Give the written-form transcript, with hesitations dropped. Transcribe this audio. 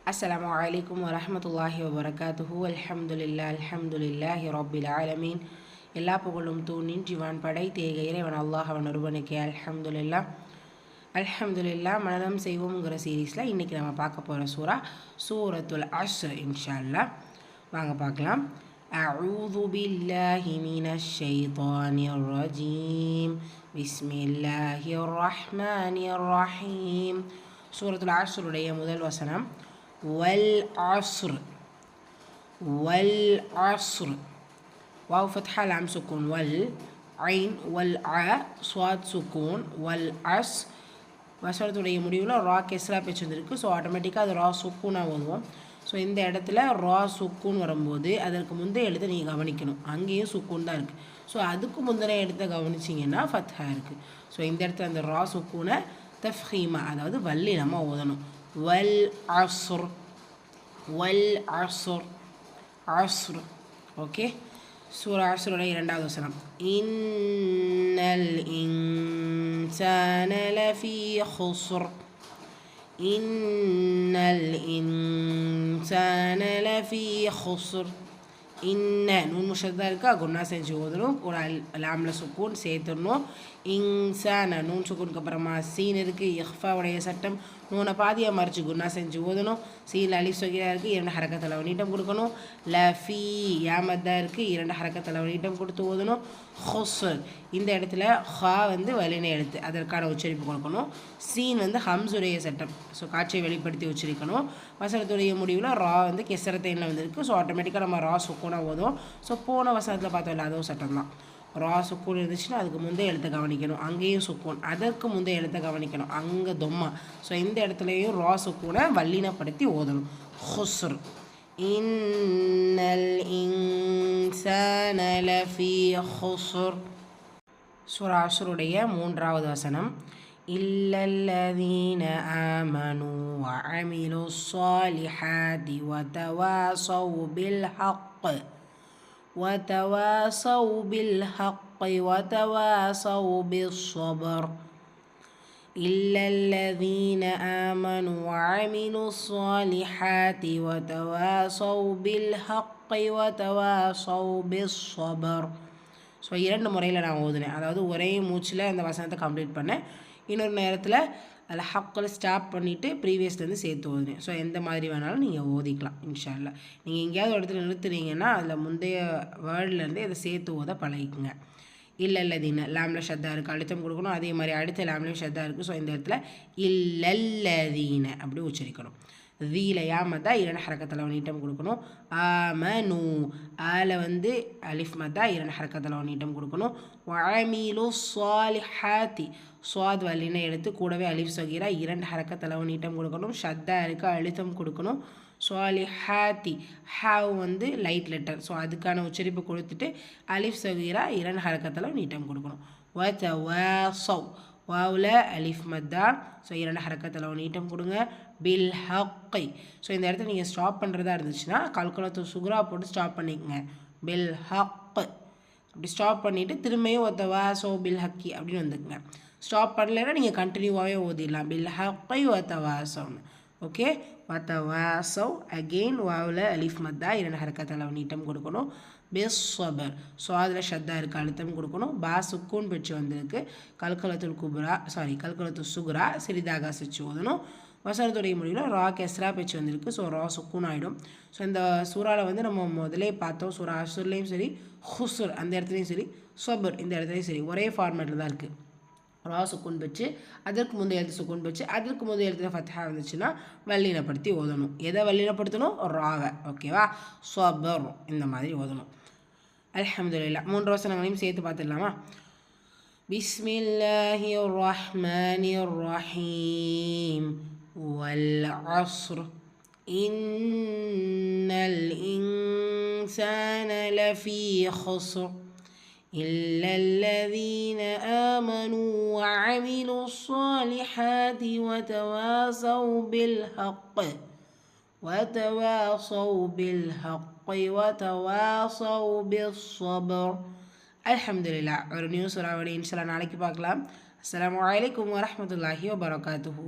அஸ்ஸலாமு அலைக்கும் வரஹ்மத்துல்லாஹி வபரகாத்துஹு. அல்ஹம்துலில்லாஹி ரப்பில் ஆலமீன். எல்லா புகழும் தூணின்றிவான் படைத்தே இறைவன் அல்லாஹ் அவன் ஒருவனுக்கே. அல்ஹம்துலில்லா. மனனம் செய்வோம்ங்கிற சீரீஸில் இன்றைக்கி நம்ம பார்க்க போகிற சூரத்துல் அஸ்ர் இன்ஷா அல்லாஹ். வாங்க பார்க்கலாம். அஊது பில்லாஹி மினஷ் ஷைத்தானிர் ரஜீம். பிஸ்மில்லாஹிர் ரஹ்மானிர் ரஹீம். சூரத்துல் அஸ்ருடைய முதல் வசனம் வல் அஸ்ர். வல் அஸ்ர். வாவ் ஃபத்ஹா லாம் சுக்கூன் வல் ஐன் வல் அ ஸ்வாத் சுக்கூன் வல் அஸ். வசனத்துடைய முடிவில் ரா கெஸ்ரா பேச்சு வந்துருக்கு. ஸோ ஆட்டோமேட்டிக்காக அது ரா சுக்கூனாக ஓதுவோம். ஸோ இந்த இடத்துல ரா சுக்கூன் வரும்போது அதற்கு முந்தைய எழுத்தை நீங்கள் கவனிக்கணும். அங்கேயும் சுக்கூன் தான் இருக்குது. ஸோ அதுக்கு முந்தைய எழுத்தை கவனிச்சிங்கன்னா ஃபத்ஹா இருக்குது. ஸோ இந்த இடத்துல அந்த ரா சுக்கூனை தஃப்ஹீமா அதாவது வல்லினமாக ஓதணும். வல் அஸ்ர். வல் அஸ்ர். அஸ்ர். ஓகே. சூரா அஸ்ருடைய இரண்டாவது வசனம் இன்னல் இன்சான லஃபீ ஹுஸ்ர். இன்னல் இன்சான லஃபீ ஹுஸ்ர். இன்ன நூன் முஷத்தா இருக்கா, குன்னா செஞ்சு ஓதணும். ஒரு லாம்ல சுக்கூன் சேர்த்துடணும். இன்சான நூன் சுக்கூனுக்கு அப்புறமா சீன் இருக்குது. இஹ்ஃபாவுடைய சட்டம். நூனை பாதியாக மறைச்சி குன்னா செஞ்சு ஓதணும். சீல் அலிஃப் சகீரா இருக்குது, 2 ஹரக்கத்தில் நீட்டம் கொடுக்கணும். லஃபீ யாமத்தா இருக்குது, 2 ஹரக்கத்தில் நீட்டம் கொடுத்து ஓதணும். ஹுஸ்ர் இந்த இடத்துல ஹா வலினை எழுத்து, அதற்கான உச்சரிப்பு கொடுக்கணும். சீன் ஹம்ஸுடைய சட்டம். ஸோ காட்சியை வெளிப்படுத்தி உச்சரிக்கணும். வசனத்துடைய முடிவில் ரா கெசரத்தைனில் வந்திருக்கு. ஸோ ஆட்டோமேட்டிக்காக நம்ம ரா சுக்கூனாக ஓதுவோம். ஸோ போன வசனத்தில் பார்த்தோம் இல்லை, அதுவும் சட்டம் தான். ரா சுக்கூன் இருந்துச்சுன்னா அதுக்கு முந்தைய எழுத்தை கவனிக்கணும். அங்கேயும் சுக்கூன், அதற்கு முந்தைய எழுத்தை கவனிக்கணும். அங்கே தொம்மா. ஸோ இந்த இடத்துலையும் ரா சுக்கூனை வல்லினப்படுத்தி ஓதணும். ஹுஸ்ர். இன்னல் இன்சான லஃபீ ஹுஸ்ர். சூரா அஸ்ருடைய மூன்றாவது வசனம் இல்லல்லதீன ஆமனு வஅமிலுஸ் ஸாலிஹாத்தி வதவாஸவ் பில் ஹக் وتواصوا بالحق وتواصوا بالصبر. إلا الذين آمنوا وعملوا الصالحات وتواصوا بالحق وتواصوا بالصبر. ஸோ 2 முறையில் நான் ஓதுனேன். அதாவது ஒரே மூச்சில் அந்த வசனத்தை கம்ப்ளீட் பண்ணேன். இன்னொரு நேரத்தில் அதில் ஹக்கில் ஸ்டாப் பண்ணிவிட்டு ப்ரீவியஸ்லேருந்து சேர்த்து ஓதுனேன். ஸோ எந்த மாதிரி வேணாலும் நீங்கள் ஓதிக்கலாம் இன்ஷா அல்லாஹ். நீங்கள் எங்கேயாவது ஒரு இடத்துல நிறுத்துனீங்கன்னா அதில் முந்தைய வேர்ட்லேருந்து இதை சேர்த்து ஓத பழகிக்குங்க. இல்லல்லதீன லாம்ல ஷத்தா இருக்குது, அழுத்தம் கொடுக்கணும். அதே மாதிரி அடுத்த லாம்லேயும் ஷத்தா இருக்குது. ஸோ இந்த இடத்துல இல்லல்லதீன அப்படி உச்சரிக்கணும். வீல யாமத்தா 2 ஹரக்கத்தில் நீட்டம் கொடுக்கணும். ஆமனு ஆல அலிஃப் மத்தா 2 ஹரக்கத்தில் நீட்டம் கொடுக்கணும். வஅமிலு ஸாலிஹாத்தி ஸ்வாத் வல்லினை எடுத்து கூடவே அலிஃப் சகீரா 2 ஹரக்கத்தில் நீட்டம் கொடுக்கணும். ஷத்தா இருக்குது, அழுத்தம் கொடுக்கணும். ஸாலிஹாத்தி ஹாவ் லைட் லெட்டர். ஸோ அதுக்கான உச்சரிப்பு கொடுத்துட்டு அலிஃப் சகீரா 2 ஹரக்கத்தில் நீட்டம் கொடுக்கணும். வதவாஸவ் வாவில் அலிஃப் மத்தா. ஸோ 2 ஹரக்கத்தில் நீட்டம் கொடுங்க. பில் ஹக்கை. ஸோ இந்த இடத்துல நீங்கள் ஸ்டாப் பண்ணுறதா இருந்துச்சுன்னா கல்குலத்து சுக்ரா போட்டு ஸ்டாப் பண்ணிக்கங்க. பில் ஹக் அப்படி ஸ்டாப் பண்ணிவிட்டு திரும்பியும் வதவாஸோ பில் ஹக்கி அப்படின்னு வந்துக்குங்க. ஸ்டாப் பண்ணலைன்னா நீங்கள் கண்டினியூவாகவே ஓதிடலாம். பில் ஹக்கை வதவாஸோன்னு. ஓகே. வதவாஸோ அகெயின் வாவில் அலிஃப் மத்தா 2 ஹரக்கத்தில் நீட்டம் கொடுக்கணும். பிஸ் சபர். ஸோ அதில் ஷத்தா இருக்குது, அழுத்தம் கொடுக்கணும். பா சுக்கூன் பெற்று வந்திருக்கு. கல்குலத்து சுக்ரா சிறிதாக சிச்சு ஓதணும். வசனத்துடைய முடிவில் ரா கெஸ்ரா பேச்சு வந்திருக்கு. ஸோ ரா சுக்கூன் ஆகிடும். ஸோ இந்த சூறாவில் நம்ம முதலே பார்த்தோம். சூரா அஸ்ர்லேயும் சரி, ஹுஸ்ர் அந்த இடத்துலையும் சரி, சபர் இந்த இடத்துலையும் சரி ஒரே ஃபார்மேட்டில் தான் இருக்குது. ரா சுக்கூன் வச்சு அதற்கு முந்தைய எழுத்து சுக்கூன் வச்சு அதற்கு முந்தைய எழுத்துல ஃபத்ஹா இருந்துச்சுன்னா வல்லினப்படுத்தி ஓதணும். எதை வல்லினப்படுத்தணும்? ராவை. ஓகேவா? சபர் இந்த மாதிரி ஓதணும். அல்ஹம்துலில்லாஹ். 3 வசனங்களையும் சேர்த்து பார்த்துடலாமா? பிஸ்மில்லாஹிர் ரஹ்மானிர் ரஹீம். வல் அஸ்ர். இன்னல் இன்சான லஃபீ ஹுஸ்ர். إلا الذين آمنوا وعملوا الصالحات وتواصوا بالحق وتواصوا بالصبر. அல்ஹம்துலில்லாஹ். ஒரு நியூஸ் சூறாவோட இன்ஷா அல்லாஹ் நாளைக்கு பார்க்கலாம். அஸ்ஸலாமு அலைக்கும் வரஹ்மத்துல்லாஹி வபரகாத்துஹு.